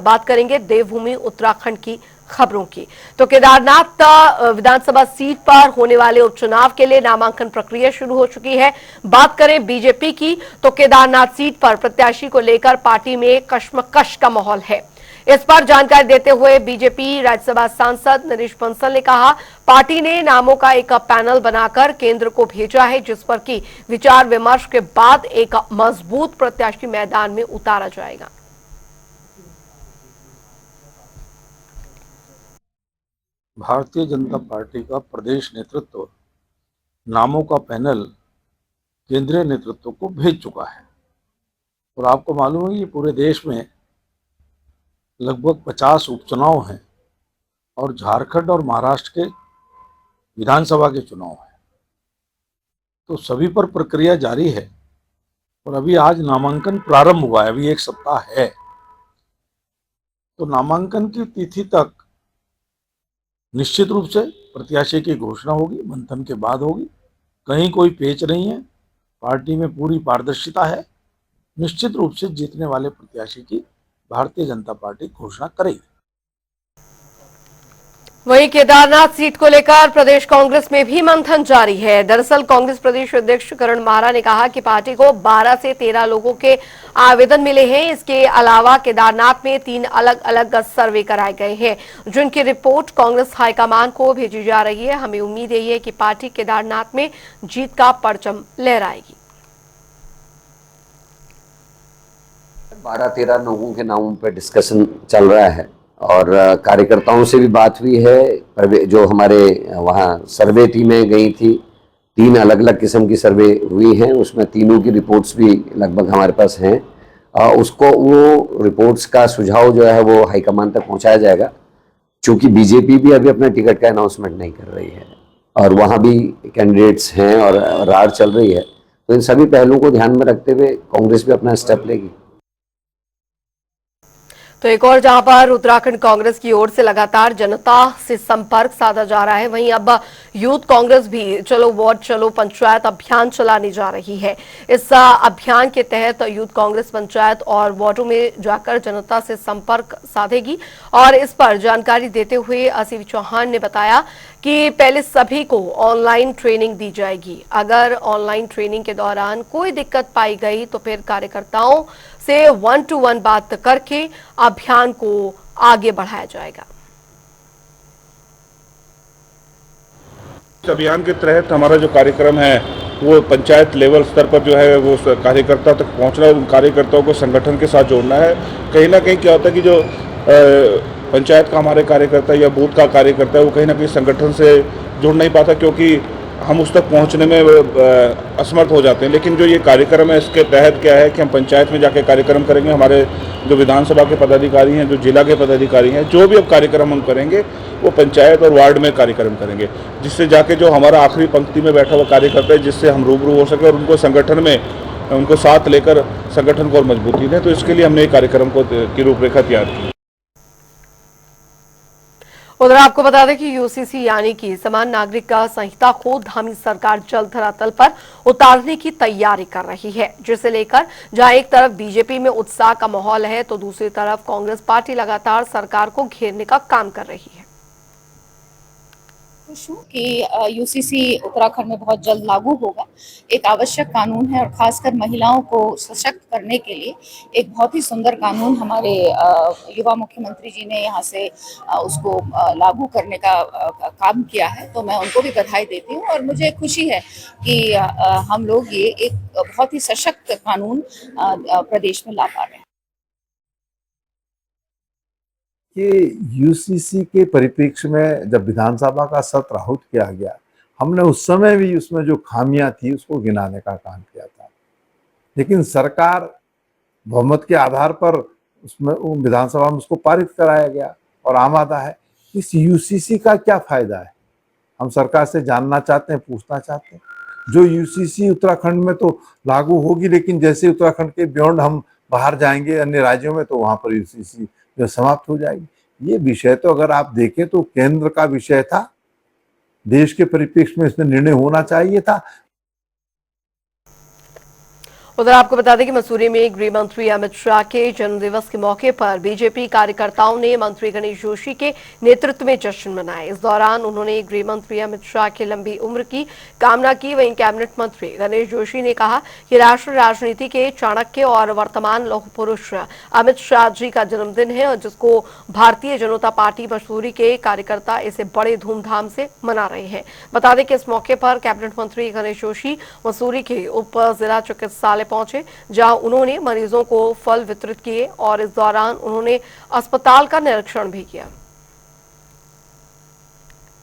बात करेंगे देवभूमि उत्तराखंड की खबरों की। तो केदारनाथ विधानसभा सीट पर होने वाले उपचुनाव के लिए नामांकन प्रक्रिया शुरू हो चुकी है। बात करें बीजेपी की तो केदारनाथ सीट पर प्रत्याशी को लेकर पार्टी में कश्मकश का माहौल है। इस पर जानकारी देते हुए बीजेपी राज्यसभा सांसद नरेश बंसल ने कहा, पार्टी ने नामों का एक पैनल बनाकर केंद्र को भेजा है, जिस पर की विचार विमर्श के बाद एक मजबूत प्रत्याशी मैदान में उतारा जाएगा। भारतीय जनता पार्टी का प्रदेश नेतृत्व नामों का पैनल केंद्रीय नेतृत्व को भेज चुका है और आपको मालूम है कि पूरे देश में लगभग 50 उपचुनाव हैं और झारखंड और महाराष्ट्र के विधानसभा के चुनाव हैं, तो सभी पर प्रक्रिया जारी है और अभी आज नामांकन प्रारंभ हुआ है, अभी एक सप्ताह है। तो नामांकन की तिथि तक निश्चित रूप से प्रत्याशी की घोषणा होगी, मंथन के बाद होगी। कहीं कोई पेच नहीं है, पार्टी में पूरी पारदर्शिता है। निश्चित रूप से जीतने वाले प्रत्याशी की भारतीय जनता पार्टी घोषणा करेगी। वहीं केदारनाथ सीट को लेकर प्रदेश कांग्रेस में भी मंथन जारी है। दरअसल कांग्रेस प्रदेश अध्यक्ष करण माहरा ने कहा कि पार्टी को 12 से 13 लोगों के आवेदन मिले हैं। इसके अलावा केदारनाथ में 3 अलग अलग सर्वे कराए गए हैं, जिनकी रिपोर्ट कांग्रेस हाईकमान को भेजी जा रही है। हमें उम्मीद यही है कि पार्टी केदारनाथ में जीत का परचम लहराएगी। 12-13 लोगों के नामों पर डिस्कशन चल रहा है और कार्यकर्ताओं से भी बात हुई है। जो हमारे वहाँ सर्वे टीमें गई थी, 3 अलग अलग किस्म की सर्वे हुई हैं, उसमें तीनों की रिपोर्ट्स भी लगभग हमारे पास हैं। उसको वो रिपोर्ट्स का सुझाव जो है वो हाईकमान तक पहुँचाया जाएगा। चूँकि बीजेपी भी अभी अपने टिकट का अनाउंसमेंट नहीं कर रही है और वहाँ भी कैंडिडेट्स हैं और रार चल रही है, तो इन सभी पहलुओं को ध्यान में रखते हुए कांग्रेस भी अपना स्टेप लेगी। तो एक और जहां पर उत्तराखंड कांग्रेस की ओर से लगातार जनता से संपर्क साधा जा रहा है, वहीं अब यूथ कांग्रेस भी चलो वार्ड चलो पंचायत अभियान चलाने जा रही है। इस अभियान के तहत यूथ कांग्रेस पंचायत और वार्डों में जाकर जनता से संपर्क साधेगी और इस पर जानकारी देते हुए आसिफ चौहान ने बताया कि पहले सभी को ऑनलाइन ट्रेनिंग दी जाएगी। अगर ऑनलाइन ट्रेनिंग के दौरान कोई दिक्कत पाई गई तो फिर कार्यकर्ताओं से 1-to-1 बात करके अभियान को आगे बढ़ाया जाएगा। इस अभियान के तहत हमारा जो कार्यक्रम है वो पंचायत लेवल स्तर पर जो है वो कार्यकर्ता तक पहुंचना और उन कार्यकर्ताओं को संगठन के साथ जोड़ना है। कहीं ना कहीं क्या होता है कि जो पंचायत का हमारे कार्यकर्ता या बूथ का कार्यकर्ता है वो कहीं ना कहीं संगठन से जुड़ नहीं पाता, क्योंकि हम उस तक पहुंचने में असमर्थ हो जाते हैं। लेकिन जो ये कार्यक्रम है इसके तहत क्या है कि हम पंचायत में जाके कार्यक्रम करेंगे। हमारे जो विधानसभा के पदाधिकारी हैं, जो जिला के पदाधिकारी हैं, जो भी अब कार्यक्रम हम करेंगे वो पंचायत और वार्ड में कार्यक्रम करेंगे, जिससे जाके जो हमारा आखिरी पंक्ति में बैठा हुआ कार्यकर्ता है जिससे हम रूबरू हो सके और उनको संगठन में उनको साथ लेकर संगठन को और मजबूती दें। तो इसके लिए हमने एक कार्यक्रम की रूपरेखा तैयार की। उधर आपको बता दें कि यूसीसी यानी कि समान नागरिक संहिता को धामी सरकार जल्द धरातल पर उतारने की तैयारी कर रही है, जिसे लेकर जहां एक तरफ बीजेपी में उत्साह का माहौल है तो दूसरी तरफ कांग्रेस पार्टी लगातार सरकार को घेरने का काम कर रही है। खुश हूँ कि यूसीसी उत्तराखंड में बहुत जल्द लागू होगा। एक आवश्यक कानून है और खासकर महिलाओं को सशक्त करने के लिए एक बहुत ही सुंदर कानून हमारे युवा मुख्यमंत्री जी ने यहाँ से उसको लागू करने का काम किया है, तो मैं उनको भी बधाई देती हूँ और मुझे खुशी है कि हम लोग ये एक बहुत ही सशक्त कानून प्रदेश में ला पा रहे हैं। कि यूसीसी के परिप्रेक्ष्य में जब विधानसभा का सत्र आहूत किया गया, हमने उस समय भी उसमें जो खामियां थी उसको गिनाने का काम किया था, लेकिन सरकार बहुमत के आधार पर उसमें विधानसभा में उसको पारित कराया गया और आमादा है। इस यूसीसी का क्या फायदा है, हम सरकार से जानना चाहते हैं, पूछना चाहते हैं। जो यूसीसी उत्तराखंड में तो लागू होगी, लेकिन जैसे उत्तराखंड के बियॉन्ड हम बाहर जाएंगे अन्य राज्यों में तो वहां पर यूसीसी जो समाप्त हो जाएगी। ये विषय तो अगर आप देखें तो केंद्र का विषय था, देश के परिप्रेक्ष्य में इसमें निर्णय होना चाहिए था। उधर आपको बता दें कि मसूरी में गृह मंत्री अमित शाह के जन्मदिवस के मौके पर बीजेपी कार्यकर्ताओं ने मंत्री गणेश जोशी के नेतृत्व में जश्न मनाया। इस दौरान उन्होंने गृह मंत्री अमित शाह की लंबी उम्र की कामना की। वहीं कैबिनेट मंत्री गणेश जोशी ने कहा कि राष्ट्र राजनीति के चाणक्य और वर्तमान लौह पुरुष अमित शाह जी का जन्मदिन है और जिसको भारतीय जनता पार्टी मसूरी के कार्यकर्ता इसे बड़े धूमधाम से मना रहे हैं। बता दें कि इस मौके पर कैबिनेट मंत्री गणेश जोशी मसूरी के उप जिला चिकित्सालय पहुंचे, जहां उन्होंने मरीजों को फल वितरित किए और इस दौरान उन्होंने अस्पताल का निरीक्षण भी किया।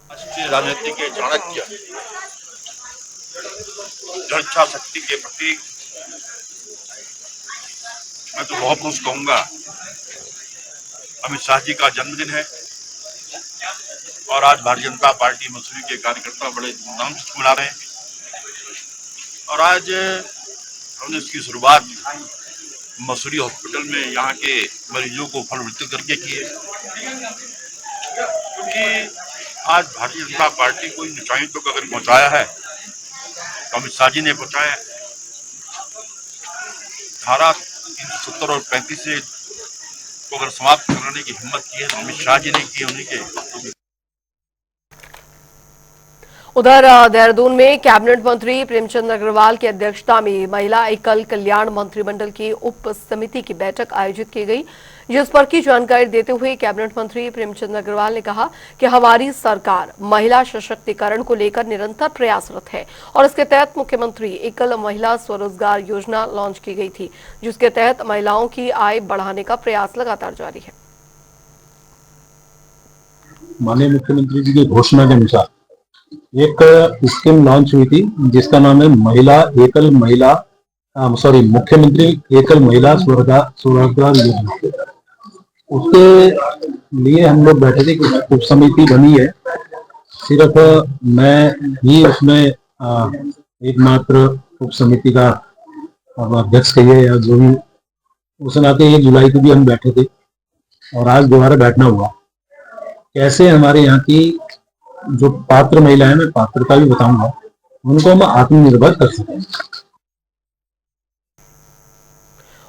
राष्ट्रीय राजनीति के चाणक्य, जन इच्छा शक्ति के प्रतीक, मैं तो लौह पुरुष कहूंगा, अमित शाह जी का जन्मदिन है और आज भारतीय जनता पार्टी मसूरी के कार्यकर्ता बड़े धूमधाम से मना रहे हैं। और आज हमने इसकी शुरुआत मसूरी हॉस्पिटल में यहाँ के मरीजों को फल वितरित करके की है, क्योंकि आज भारतीय जनता पार्टी को इन ऊंचाइयों तक अगर पहुंचाया है तो अमित शाह जी ने पहुंचाया है। धारा 370 और 35 से को अगर समाप्त करने की हिम्मत की है तो अमित शाह जी ने की, उन्हीं के। उधर देहरादून में कैबिनेट मंत्री प्रेमचंद अग्रवाल की अध्यक्षता में महिला एकल कल्याण मंत्रिमंडल की उप समिति की बैठक आयोजित की गई, जिस पर की जानकारी देते हुए कैबिनेट मंत्री प्रेमचंद अग्रवाल ने कहा कि हमारी सरकार महिला सशक्तिकरण को लेकर निरंतर प्रयासरत है और इसके तहत मुख्यमंत्री एकल महिला स्वरोजगार योजना लॉन्च की गई थी, जिसके तहत महिलाओं की आय बढ़ाने का प्रयास लगातार जारी है। माननीय मुख्यमंत्री जी की घोषणा के अनुसार एक स्कीम लॉन्च हुई थी जिसका नाम है मुख्यमंत्री एकल महिला स्वरोजगार योजना। उसके लिए हम लोग बैठे थे कि उप समिति बनी है, सिर्फ मैं ही उसमें एकमात्र उप समिति का अध्यक्ष कहिए या जो भी, उस नाते 1 जुलाई को भी हम बैठे थे और आज दोबारा बैठना हुआ। कैसे हमारे यहाँ की जो पात्र महिलाएं, मैं पात्रता भी बताऊंगा, उनको हम आत्मनिर्भर कर सकें।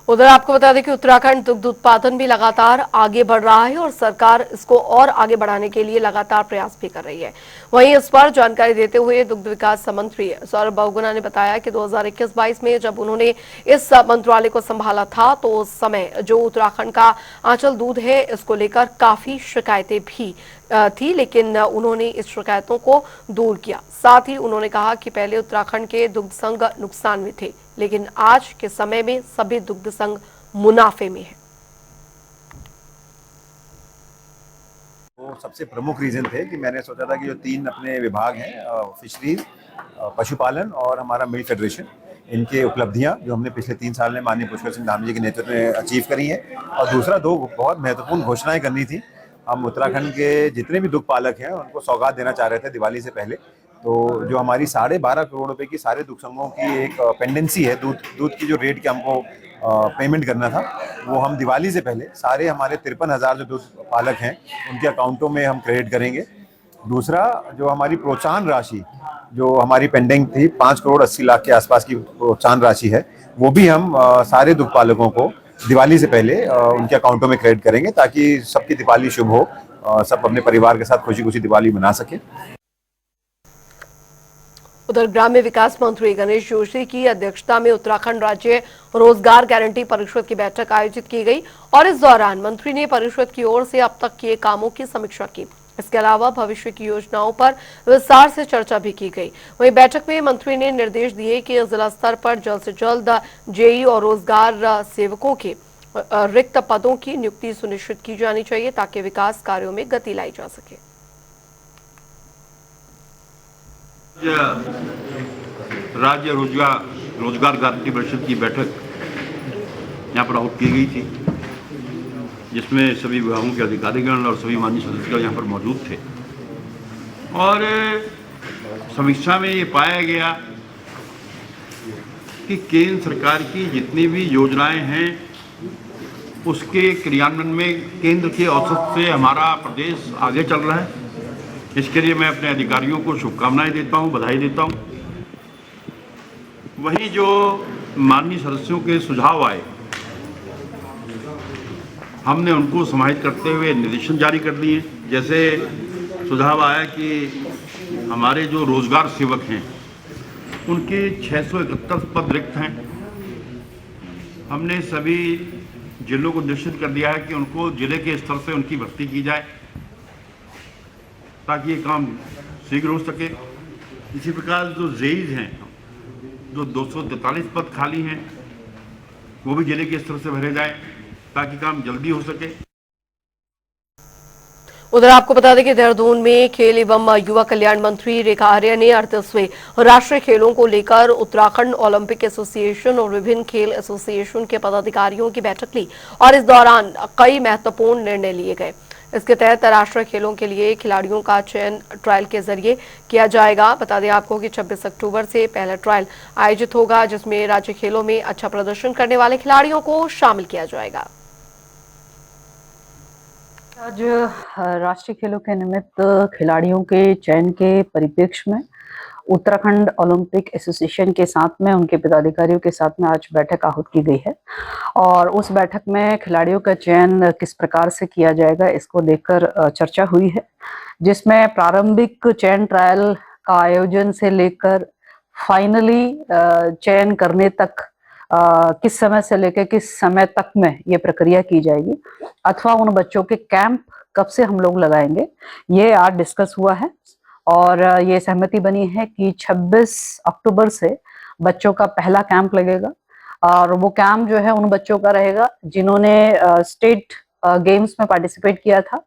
उधर आपको बता दें कि उत्तराखंड दुग्ध उत्पादन भी लगातार आगे बढ़ रहा है और सरकार इसको और आगे बढ़ाने के लिए लगातार प्रयास भी कर रही है। वहीं इस पर जानकारी देते हुए दुग्ध विकास मंत्री सौरभ बहुगुणा ने बताया कि 2021-22 में जब उन्होंने इस मंत्रालय को संभाला था तो उस समय जो उत्तराखंड का आंचल दूध है इसको लेकर काफी शिकायतें भी थी, लेकिन उन्होंने इस शिकायतों को दूर किया। साथ ही उन्होंने कहा कि पहले उत्तराखंड के दुग्ध संघ नुकसान में थे, लेकिन आज के समय में सभी दुग्ध संघ मुनाफे में है। वो सबसे प्रमुख रीजन थे कि मैंने सोचा था कि जो 3 अपने विभाग हैं, फिशरीज, पशुपालन और हमारा मिल्क फेडरेशन, इनके उपलब्धियां जो हमने पिछले 3 साल में माननीय पुष्कर सिंह धामी जी के नेतृत्व में अचीव करी हैं, और दूसरा 2 बहुत महत्वपूर्ण घोषणाएं करनी थी। हम उत्तराखंड के जितने भी दुग्ध पालक हैं उनको सौगात देना चाह रहे थे दिवाली से पहले। तो जो हमारी 12.5 करोड़ रुपए की सारे दुग्ध संघों की एक पेंडेंसी है, दूध की जो रेट की हमको पेमेंट करना था, वो हम दिवाली से पहले सारे हमारे 53,000 जो दूध पालक हैं उनके अकाउंटों में हम क्रेडिट करेंगे। दूसरा, जो हमारी प्रोत्साहन राशि जो हमारी पेंडिंग थी 5 करोड़ 80 लाख के आसपास की प्रोत्साहन राशि है, वो भी हम सारे दुग्ध पालकों को दिवाली से पहले उनके अकाउंटों में क्रेडिट करेंगे, ताकि सबकी दिवाली शुभ हो, सब अपने परिवार के साथ खुशी खुशी दिवाली मना सके। उधर ग्राम्य विकास मंत्री गणेश जोशी की अध्यक्षता में उत्तराखंड राज्य रोजगार गारंटी परिषद की बैठक आयोजित की गई और इस दौरान मंत्री ने परिषद की ओर से अब तक किए कामों की समीक्षा की। इसके अलावा भविष्य की योजनाओं पर विस्तार से चर्चा भी की गई। वहीं बैठक में मंत्री ने निर्देश दिए कि जिला स्तर पर जल्द से जल्द जेई और रोजगार सेवकों के रिक्त पदों की नियुक्ति सुनिश्चित की जानी चाहिए ताकि विकास कार्यों में गति लाई जा सके। राज्य रोजगार गारंटी परिषद की बैठक यहाँ पर आयोजित की गई थी, जिसमें सभी विभागों के अधिकारीगण और सभी माननीय सदस्य यहाँ पर मौजूद थे। और समीक्षा में ये पाया गया कि केंद्र सरकार की जितनी भी योजनाएं हैं उसके क्रियान्वयन में केंद्र के औसत से हमारा प्रदेश आगे चल रहा है। इसके लिए मैं अपने अधिकारियों को शुभकामनाएं देता हूं, बधाई देता हूं। वहीं जो माननीय सदस्यों के सुझाव आए, हमने उनको समाहित करते हुए निर्देशन जारी कर दिए। जैसे सुझाव आया कि हमारे जो रोजगार सेवक हैं उनके 631 पद रिक्त हैं। हमने सभी जिलों को निश्चित कर दिया है कि उनको जिले के स्तर से उनकी भर्ती की जाए ताकि ये काम शीघ्र हो सके। इसी प्रकार जो जेईज हैं, जो 243 पद खाली हैं, वो भी जिले के स्तर से भरे जाए ताकि काम जल्दी हो सके। उधर आपको बता दें कि देहरादून में खेल एवं युवा कल्याण मंत्री रेखा आर्या ने 38वें राष्ट्रीय खेलों को लेकर उत्तराखंड ओलंपिक एसोसिएशन और विभिन्न खेल एसोसिएशन के पदाधिकारियों की बैठक ली और इस दौरान कई महत्वपूर्ण निर्णय लिए गए। इसके तहत राष्ट्रीय खेलों के लिए खिलाड़ियों का चयन ट्रायल के जरिए किया जाएगा। बता दें आपको कि 26 अक्टूबर से पहला ट्रायल आयोजित होगा, जिसमें राज्य खेलों में अच्छा प्रदर्शन करने वाले खिलाड़ियों को शामिल किया जाएगा। आज राष्ट्रीय खेलों के निमित्त खिलाड़ियों के चयन के परिप्रेक्ष्य में उत्तराखंड ओलंपिक एसोसिएशन के साथ में उनके पदाधिकारियों के साथ में आज बैठक आहूत की गई है और उस बैठक में खिलाड़ियों का चयन किस प्रकार से किया जाएगा इसको लेकर चर्चा हुई है, जिसमें प्रारंभिक चयन ट्रायल का आयोजन से लेकर फाइनली चयन करने तक किस समय से लेकर किस समय तक में ये प्रक्रिया की जाएगी अथवा उन बच्चों के कैंप कब से हम लोग लगाएंगे, ये आज डिस्कस हुआ है और ये सहमति बनी है कि 26 अक्टूबर से बच्चों का पहला कैंप लगेगा और वो कैंप जो है उन बच्चों का रहेगा जिन्होंने स्टेट गेम्स में पार्टिसिपेट किया था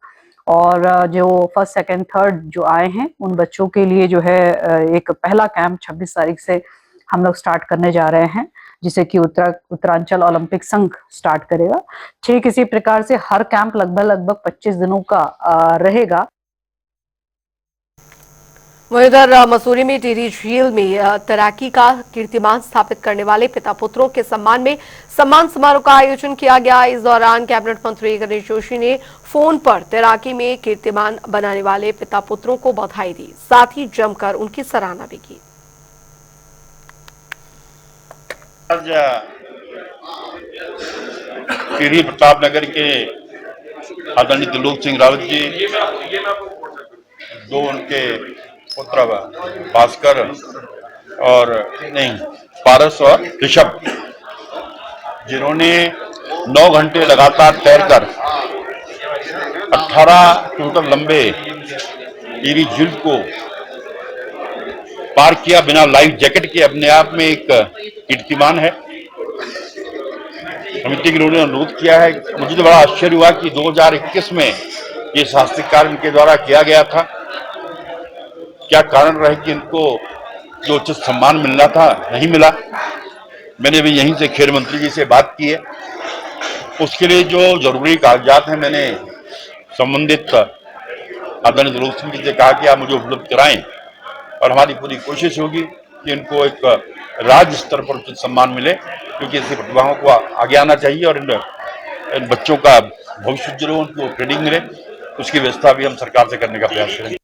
और जो फर्स्ट सेकंड थर्ड जो आए हैं उन बच्चों के लिए जो है एक पहला कैंप 26 तारीख से हम लोग स्टार्ट करने जा रहे हैं, जिसे कि उत्तरांचल ओलंपिक संघ स्टार्ट करेगा। ठीक इसी प्रकार से हर कैंप लगभग 25 दिनों का रहेगा। वहीं उधर मसूरी में टिहरी झील में तैराकी का कीर्तिमान स्थापित करने वाले पिता पुत्रों के सम्मान में सम्मान समारोह का आयोजन किया गया। इस दौरान कैबिनेट मंत्री गणेश जोशी ने फोन पर तैराकी में कीर्तिमान बनाने वाले पिता पुत्रों को बधाई दी, साथ ही जमकर उनकी सराहना भी की। आज टिहरी प्रतापनगर के आदरणीय त्रिलोक सिंह रावत जी, दो उनके पुत्र भास्कर और पारस और ऋषभ, जिन्होंने 9 घंटे लगातार तैरकर 18 किलोमीटर लंबे टिहरी झील को पार किया बिना लाइफ जैकेट के, अपने आप में एक कीर्तिमान है। समिति के लोगों ने अनुरोध किया है। मुझे तो बड़ा आश्चर्य हुआ कि 2021 में ये शास्त्रीय कार्य इनके द्वारा किया गया था। क्या कारण रहे कि इनको जो उचित सम्मान मिलना था नहीं मिला। मैंने भी यहीं से खेल मंत्री जी से बात की है, उसके लिए जो जरूरी कागजात हैं मैंने संबंधित आदरणीय त्रिलोक सिंह जी से कहा कि आप मुझे उपलब्ध कराएं और हमारी पूरी कोशिश होगी कि इनको एक राज्य स्तर पर उचित सम्मान मिले, क्योंकि ऐसी प्रतिभाओं को आगे आना चाहिए और इन बच्चों का भविष्य उज्जवल हो, उनको ट्रेनिंग मिले, उसकी व्यवस्था भी हम सरकार से करने का प्रयास करेंगे।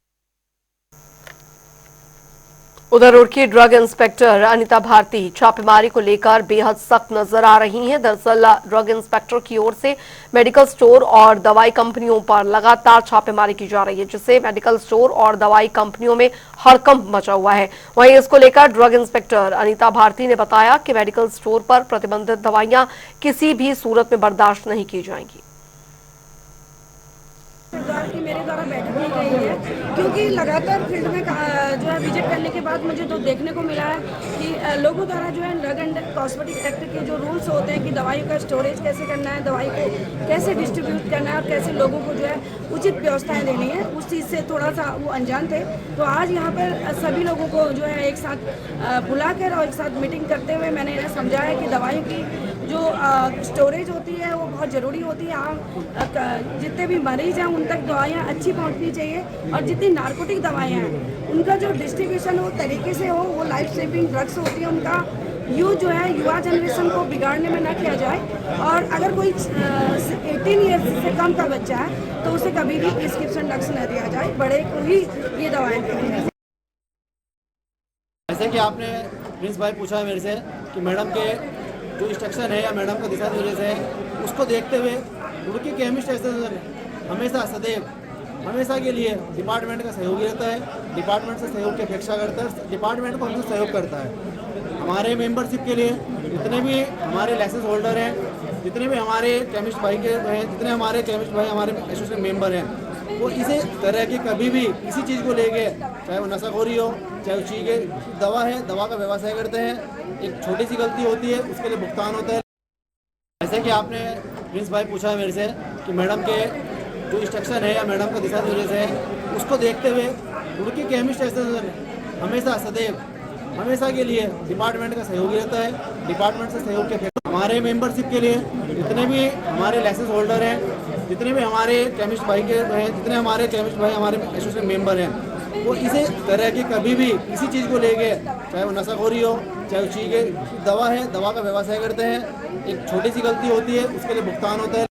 उधर रुड़की ड्रग इंस्पेक्टर अनिता भारती छापेमारी को लेकर बेहद सख्त नजर आ रही हैं। दरअसल ड्रग इंस्पेक्टर की ओर से मेडिकल स्टोर और दवाई कंपनियों पर लगातार छापेमारी की जा रही है, जिससे मेडिकल स्टोर और दवाई कंपनियों में हड़कंप मचा हुआ है। वहीं इसको लेकर ड्रग इंस्पेक्टर अनिता भारती ने बताया कि मेडिकल स्टोर पर प्रतिबंधित दवाइयां किसी भी सूरत में बर्दाश्त नहीं की जाएंगी। की मेरे द्वारा बैठक की गई है, क्योंकि लगातार फील्ड में जो है विजिट करने के बाद मुझे तो देखने को मिला है कि लोगों द्वारा जो है ड्रग एंड कॉस्मेटिक एक्ट के जो रूल्स होते हैं कि दवाइयों का स्टोरेज कैसे करना है, दवाई को कैसे डिस्ट्रीब्यूट करना है और कैसे लोगों को जो है उचित व्यवस्थाएं देनी है, उस चीज़ से थोड़ा सा वो अनजान थे। तो आज यहाँ पर सभी लोगों को जो है एक साथ बुलाकर और एक साथ मीटिंग करते हुए मैंने इन्हें समझाया कि दवाइयों की जो स्टोरेज होती है वो बहुत ज़रूरी होती है। हम जितने भी मरीज हैं उन तक दवाइयाँ अच्छी पहुंचनी चाहिए और जितनी नार्कोटिक दवाइयाँ हैं उनका जो डिस्ट्रीब्यूशन हो तरीके से हो, वो लाइफ सेविंग ड्रग्स होती है, उनका यूज जो है युवा जनरेशन को बिगाड़ने में ना किया जाए। और अगर कोई 18 ईयर्स से कम का बच्चा है तो उसे कभी भी प्रिस्क्रिप्शन ड्रग्स न दिया जाए, बड़े को ही ये दवाएँ दी जाए। जैसे कि आपने प्रिंस भाई पूछा है मेरे से कि मैडम के जो इंस्ट्रक्शन है या मैडम का दिशा निर्देश है उसको देखते हुए रुड़की केमिस्ट एसोसिएशन हमेशा सदैव हमेशा के लिए डिपार्टमेंट का सहयोगी रहता है, डिपार्टमेंट से सहयोग की अपेक्षा करता है, डिपार्टमेंट को हमेशा सहयोग करता है। हमारे मेंबरशिप के लिए जितने भी हमारे लाइसेंस होल्डर हैं, जितने भी हमारे केमिस्ट भाई के हैं, जितने हमारे केमिस्ट भाई हमारे एसोसिएशन मेंबर हैं, वो इसी तरह की कभी भी किसी चीज़ को लेके, चाहे वो नशाखोरी हो, चाहे वो चीज़ के दवा है, दवा का व्यवसाय करते हैं, एक छोटी सी गलती होती है उसके लिए भुगतान होता है। जैसे कि आपने प्रिंस भाई पूछा है मेरे से कि मैडम के जो इंस्ट्रक्शन है या मैडम का दिशा निर्देश है उसको देखते हुए रुड़की केमिस्ट एसोसिएशन हमेशा सदैव हमेशा के लिए डिपार्टमेंट का सहयोगी रहता है, डिपार्टमेंट से सहयोग के हमारे मेंबरशिप के लिए जितने भी हमारे लाइसेंस होल्डर हैं, जितने भी हमारे केमिस्ट भाई के हैं, जितने हमारे केमिस्ट भाई हमारे एसोसिएशन मेंबर हैं, वो इसी तरह की कभी भी किसी चीज़ को लेके, चाहे वो नशाखोरी हो, चाहे वो चीज़ के दवा है, दवा का व्यवसाय करते हैं, एक छोटी सी गलती होती है उसके लिए भुगतान होता है।